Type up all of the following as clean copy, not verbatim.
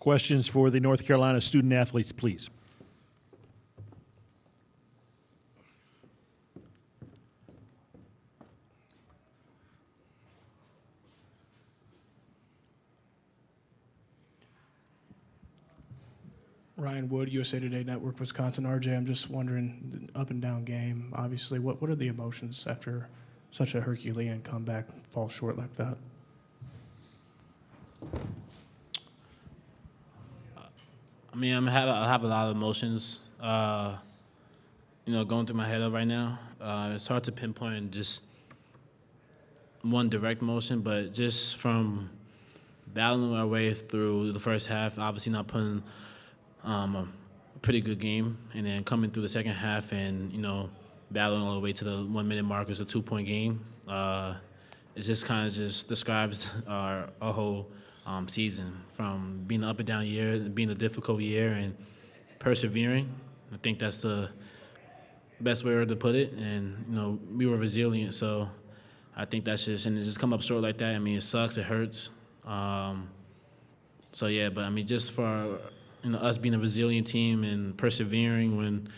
Questions for the North Carolina student athletes, please. Ryan Wood, USA Today Network, Wisconsin. RJ, I'm just wondering, up and down game, obviously, what are the emotions after such a Herculean comeback falls short like that? I mean, I have a lot of emotions, going through my head right now. It's hard to pinpoint just one direct emotion, but just from battling our way through the first half, obviously not putting a pretty good game, and then coming through the second half and, battling all the way to the 1 minute mark was a 2-point game. It just kind of just describes our whole season, from being an up and down year, being a difficult year, and persevering. I think that's the best way to put it. And, we were resilient, so I think that's just, and it just come up short like that. I mean, it sucks, it hurts. So yeah, but I mean, just for us being a resilient team and persevering when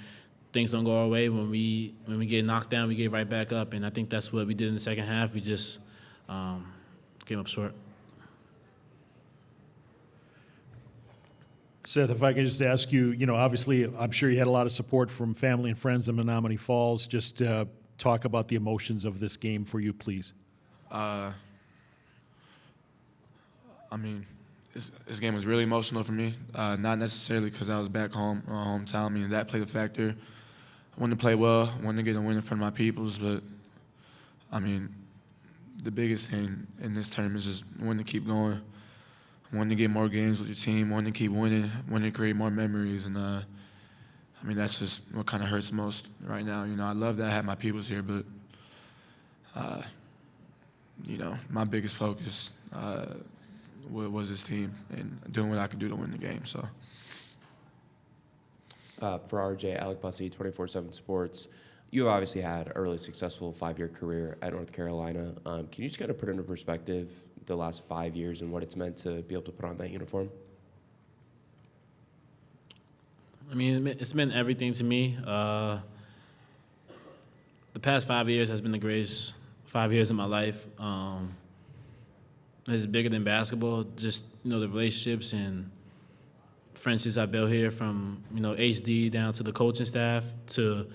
things don't go our way, when we get knocked down, we get right back up, and I think that's what we did in the second half. We just came up short. Seth, if I could just ask you, obviously, I'm sure you had a lot of support from family and friends in Menominee Falls. Just talk about the emotions of this game for you, please. I mean, this game was really emotional for me. Not necessarily because I was back home, my hometown. I mean, that played a factor. I wanted to play well, I wanted to get a win in front of my peoples, but, I mean, the biggest thing in this tournament is just wanting to keep going, wanting to get more games with your team, wanting to keep winning, wanting to create more memories, and, I mean, that's just what kind of hurts most right now. I love that I had my peoples here, but, my biggest focus was this team and doing what I could do to win the game, so. For RJ, Alec Bussey, 24/7 Sports. You obviously had a really successful 5-year career at North Carolina. Can you just kind of put into perspective the last 5 years and what it's meant to be able to put on that uniform? I mean, it's meant everything to me. The past 5 years has been the greatest 5 years of my life. It's bigger than basketball, just, the relationships and friendships I built here, from, HD down to the coaching staff, to,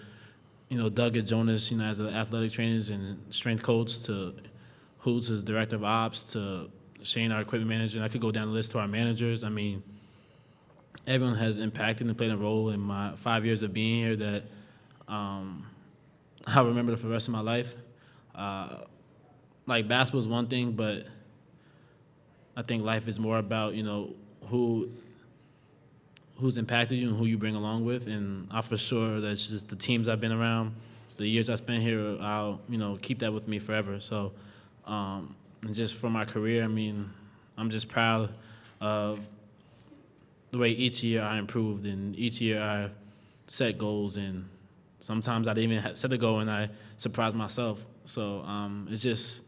Doug and Jonas, as the athletic trainers and strength coach, to Hoots as director of ops, to Shane, our equipment manager. And I could go down the list to our managers. I mean, everyone has impacted and played a role in my 5 years of being here that I'll remember for the rest of my life. Like, basketball is one thing, but I think life is more about, who's impacted you and who you bring along with. And I for sure, that's just the teams I've been around, the years I spent here, I'll, keep that with me forever. So, and just for my career, I mean, I'm just proud of the way each year I improved, and each year I set goals, and sometimes I didn't even set a goal and I surprised myself. So it's just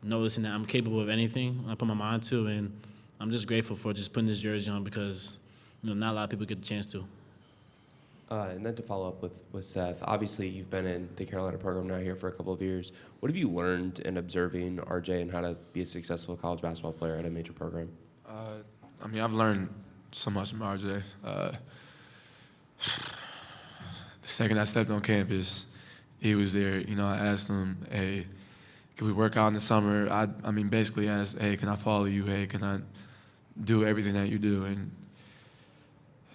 noticing that I'm capable of anything I put my mind to, and I'm just grateful for just putting this jersey on, because, not a lot of people get the chance to. And then to follow up with Seth, obviously you've been in the Carolina program now here for a couple of years. What have you learned in observing RJ and how to be a successful college basketball player at a major program? I mean, I've learned so much from RJ. The second I stepped on campus, he was there. I asked him, hey, can we work out in the summer? I mean, basically asked, hey, can I follow you? Hey, can I do everything that you do? And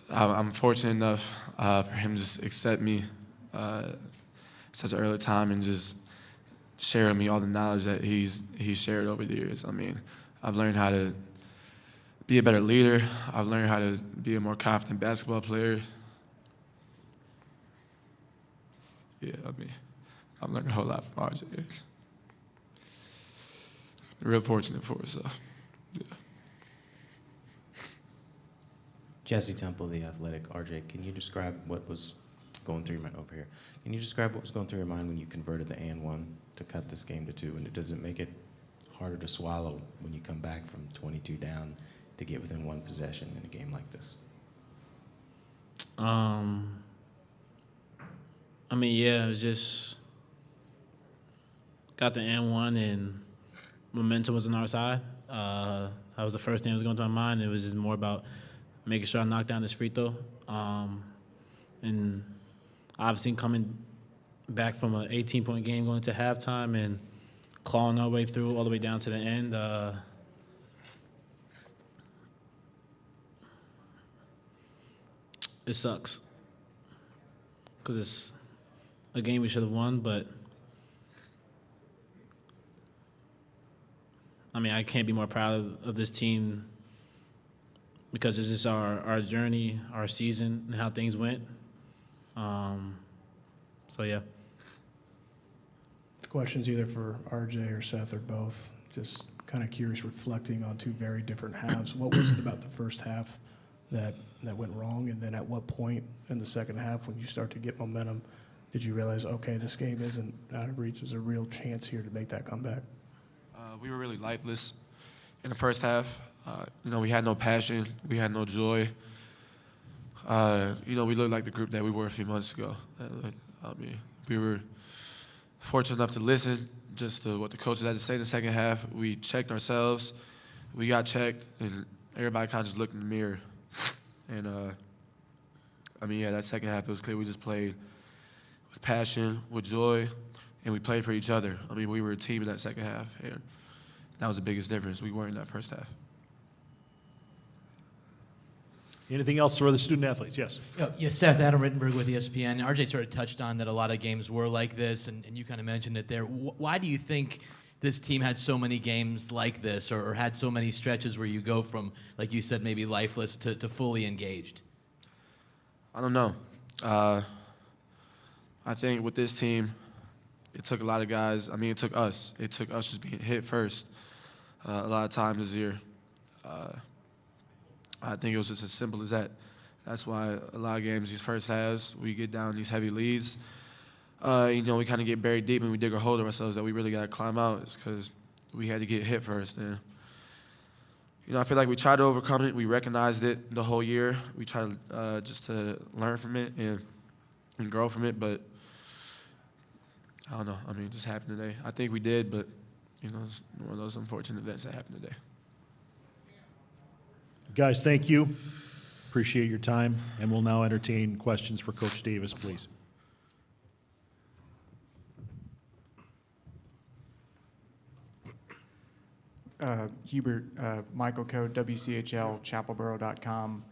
I'm fortunate enough for him to just accept me such an early time and just share with me all the knowledge that he's shared over the years. I mean, I've learned how to be a better leader. I've learned how to be a more confident basketball player. Yeah, I mean, I've learned a whole lot from RJ. Real fortunate for us, so, yeah. Jesse Temple, The Athletic. RJ, can you describe what was going through your mind over here? Can you describe what was going through your mind when you converted the and-1 to cut this game to 2? And does it make it harder to swallow when you come back from 22 down to get within one possession in a game like this? I mean, yeah, it was just got the N1 and momentum was on our side. That was the first thing that was going through my mind. It was just more about making sure I knocked down this free throw. And obviously coming back from an 18-point game going into halftime and clawing our way through all the way down to the end. It sucks because it's a game we should have won, but I mean, I can't be more proud of this team because it's just our journey, our season, and how things went. So, yeah. The question's either for RJ or Seth or both. Just kind of curious, reflecting on two very different halves. What was it about the first half that went wrong? And then at what point in the second half, when you start to get momentum, did you realize, okay, this game isn't out of reach, there's a real chance here to make that comeback? We were really lifeless in the first half. We had no passion. We had no joy. We looked like the group that we were a few months ago. We were fortunate enough to listen just to what the coaches had to say in the second half. We checked ourselves. We got checked, and everybody kind of just looked in the mirror. And, that second half, it was clear we just played with passion, with joy, and we played for each other. We were a team in that second half, and that was the biggest difference. We weren't in that first half. Anything else for the student athletes? Yes. Yeah, Seth, Adam Rittenberg with ESPN. RJ sort of touched on that a lot of games were like this, and you kind of mentioned it there. Why do you think this team had so many games like this, or had so many stretches where you go from, like you said, maybe lifeless to fully engaged? I don't know. I think with this team, it took a lot of guys. It took us. It took us just being hit first a lot of times this year. I think it was just as simple as that. That's why a lot of games, these first halves, we get down these heavy leads. We kind of get buried deep and we dig a hole to ourselves that we really got to climb out. It's because we had to get hit first. And, I feel like we tried to overcome it. We recognized it the whole year. We tried just to learn from it and grow from it. But I don't know. It just happened today. I think we did, but, it's one of those unfortunate events that happened today. Guys, thank you. Appreciate your time. And we'll now entertain questions for Coach Davis, please. Hubert, Michael Code, WCHL, chapelboro.com.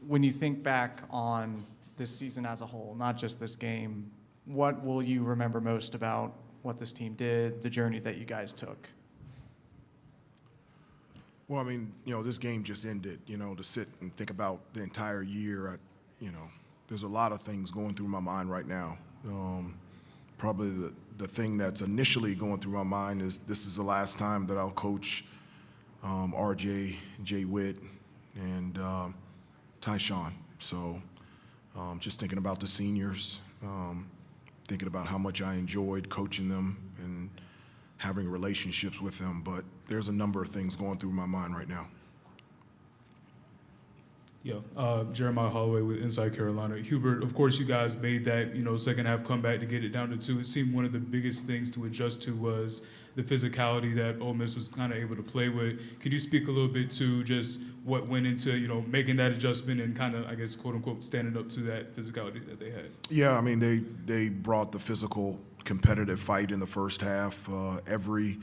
When you think back on this season as a whole, not just this game, what will you remember most about what this team did, the journey that you guys took? Well, this game just ended. To sit and think about the entire year, there's a lot of things going through my mind right now. Probably the thing that's initially going through my mind is this is the last time that I'll coach RJ, Jay Witt, and Tyshawn. So just thinking about the seniors, thinking about how much I enjoyed coaching them and having relationships with them. But there's a number of things going through my mind right now. Yeah, Jeremiah Holloway with Inside Carolina. Hubert, of course, you guys made that second half comeback to get it down to 2. It seemed one of the biggest things to adjust to was the physicality that Ole Miss was kind of able to play with. Could you speak a little bit to just what went into making that adjustment and kind of, I guess, quote unquote, standing up to that physicality that they had? Yeah, they brought the physical, competitive fight in the first half. Every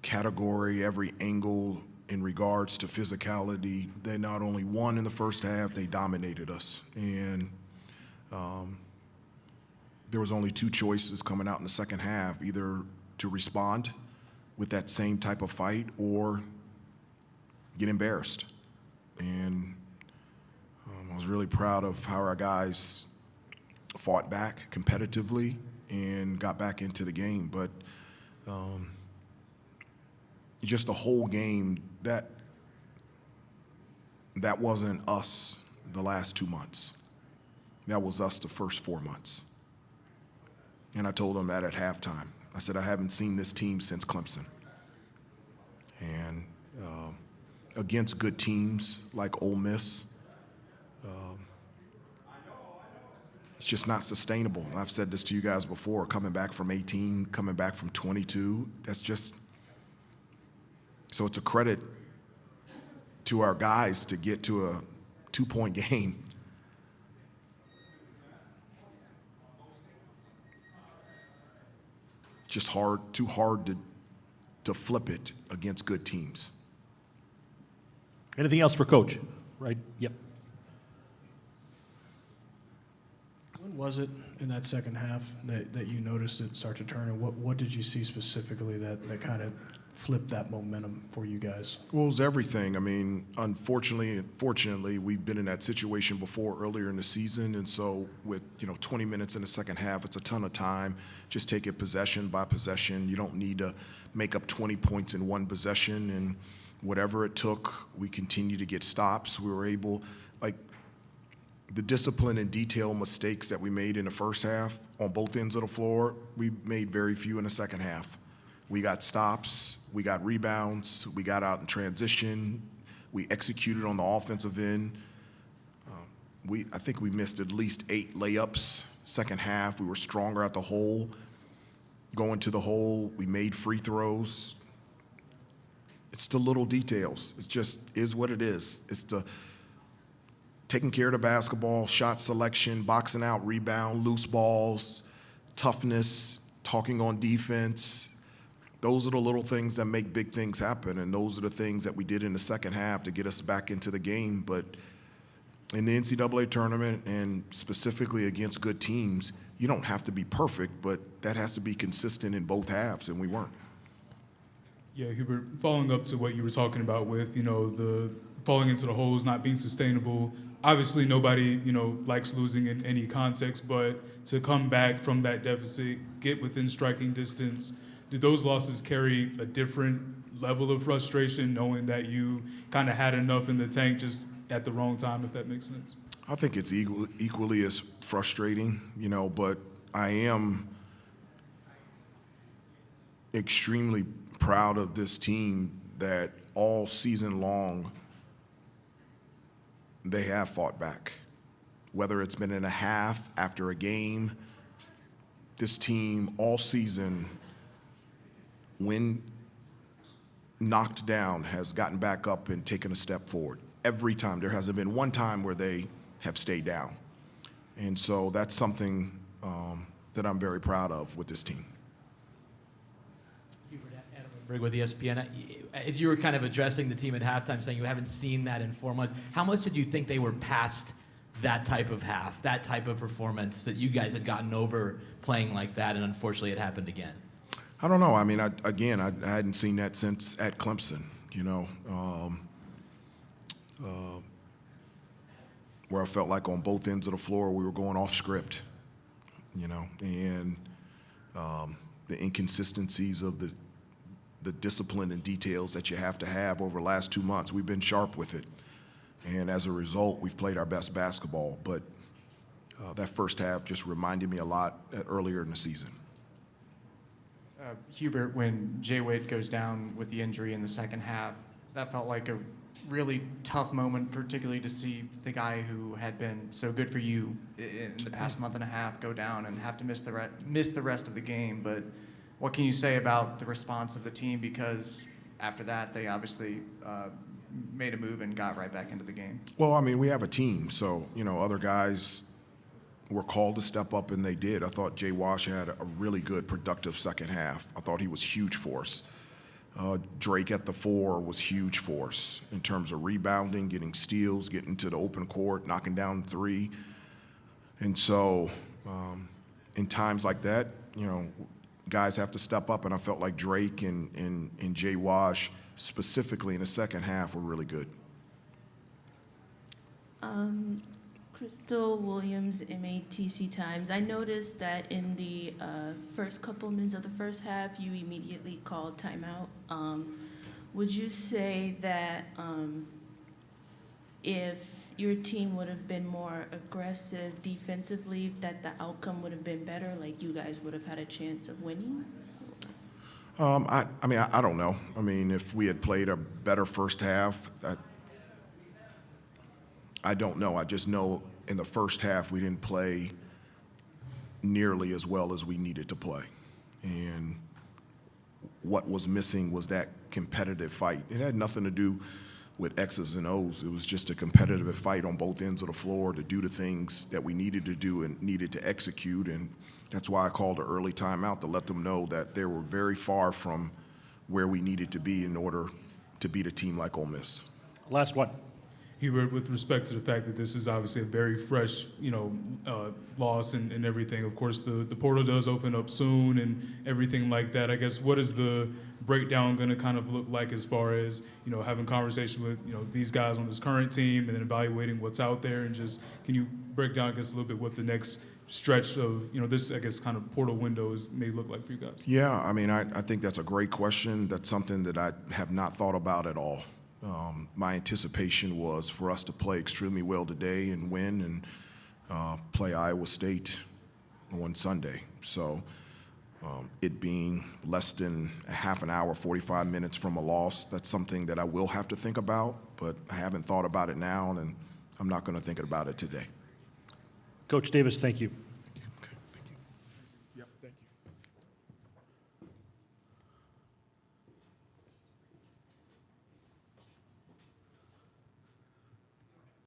category, every angle in regards to physicality, they not only won in the first half, they dominated us. And there was only 2 choices coming out in the second half, either to respond with that same type of fight or get embarrassed. And I was really proud of how our guys fought back competitively and got back into the game. But just the whole game, that wasn't us the last 2 months. That was us the first 4 months. And I told them that at halftime. I said, I haven't seen this team since Clemson. And against good teams like Ole Miss. It's just not sustainable. And I've said this to you guys before, coming back from 18, coming back from 22, that's just, so it's a credit to our guys to get to a 2-point game. Just too hard to flip it against good teams. Anything else for Coach? Right, yep. When was it in that second half that you noticed it start to turn? And what did you see specifically that kind of flipped that momentum for you guys? Well, it was everything. I mean, unfortunately and fortunately, we've been in that situation before earlier in the season. And so with, 20 minutes in the second half, it's a ton of time. Just take it possession by possession. You don't need to make up 20 points in one possession. And whatever it took, we continue to get stops. We were able, the discipline and detail mistakes that we made in the first half on both ends of the floor, we made very few in the second half. We got stops, we got rebounds, we got out in transition, we executed on the offensive end. I think we missed at least 8 layups second half. We were stronger at the hole. Going to the hole, we made free throws. It's the little details. It just is what it is. It's the taking care of the basketball, shot selection, boxing out, rebound, loose balls, toughness, talking on defense. Those are the little things that make big things happen, and those are the things that we did in the second half to get us back into the game. But in the NCAA tournament, and specifically against good teams, you don't have to be perfect, but that has to be consistent in both halves, and we weren't. Yeah, Hubert, following up to what you were talking about with, the falling into the holes not being sustainable. Obviously, nobody, likes losing in any context, but to come back from that deficit, get within striking distance, do those losses carry a different level of frustration, knowing that you kind of had enough in the tank just at the wrong time, if that makes sense? I think it's equally as frustrating, but I am extremely proud of this team that all season long they have fought back. Whether it's been in a half, after a game, this team all season, when knocked down, has gotten back up and taken a step forward. Every time. There hasn't been one time where they have stayed down. And so that's something that I'm very proud of with this team. Hubert with ESPN. As you were kind of addressing the team at halftime, saying you haven't seen that in 4 months, how much did you think they were past that type of half, that type of performance, that you guys had gotten over playing like that, and unfortunately it happened again? I don't know. I mean, I hadn't seen that since at Clemson, where I felt like on both ends of the floor we were going off script, and the inconsistencies of the discipline and details that you have to have over the last 2 months. We've been sharp with it. And as a result, we've played our best basketball. But that first half just reminded me a lot earlier in the season. Hubert, when Jay Wade goes down with the injury in the second half, that felt like a really tough moment, particularly to see the guy who had been so good for you in the past month and a half go down and have to miss the rest of the game. But what can you say about the response of the team? Because after that, they obviously made a move and got right back into the game. Well, I mean, we have a team, so, other guys were called to step up, and they did. I thought Jay Wash had a really good, productive second half. I thought he was huge for us. Drake at the 4 was huge for us in terms of rebounding, getting steals, getting to the open court, knocking down 3. And so in times like that, guys have to step up, and I felt like Drake and Jay Wash, specifically in the second half, were really good. Crystal Williams, MATC Times. I noticed that in the first couple minutes of the first half, you immediately called timeout. Would you say that if your team would have been more aggressive defensively, that the outcome would have been better, like you guys would have had a chance of winning? I mean, I don't know. I mean, if we had played a better first half, I don't know. I just know in the first half we didn't play nearly as well as we needed to play. And what was missing was that competitive fight. It had nothing to do with X's and O's. It was just a competitive fight on both ends of the floor to do the things that we needed to do and needed to execute. And that's why I called an early timeout to let them know that they were very far from where we needed to be in order to beat a team like Ole Miss. Last one. Hubert, with respect to the fact that this is obviously a very fresh, loss and everything. Of course, the portal does open up soon and everything like that. I guess what is the breakdown going to kind of look like as far as having conversation with these guys on this current team and then evaluating what's out there, and just can you break down, I guess, a little bit what the next stretch of this, I guess, kind of portal windows may look like for you guys? Yeah, I mean, I think that's a great question. That's something that I have not thought about at all. My anticipation was for us to play extremely well today and win and play Iowa State on Sunday. So it being less than a half an hour, 45 minutes from a loss, that's something that I will have to think about, but I haven't thought about it now, and I'm not going to think about it today. Coach Davis, thank you.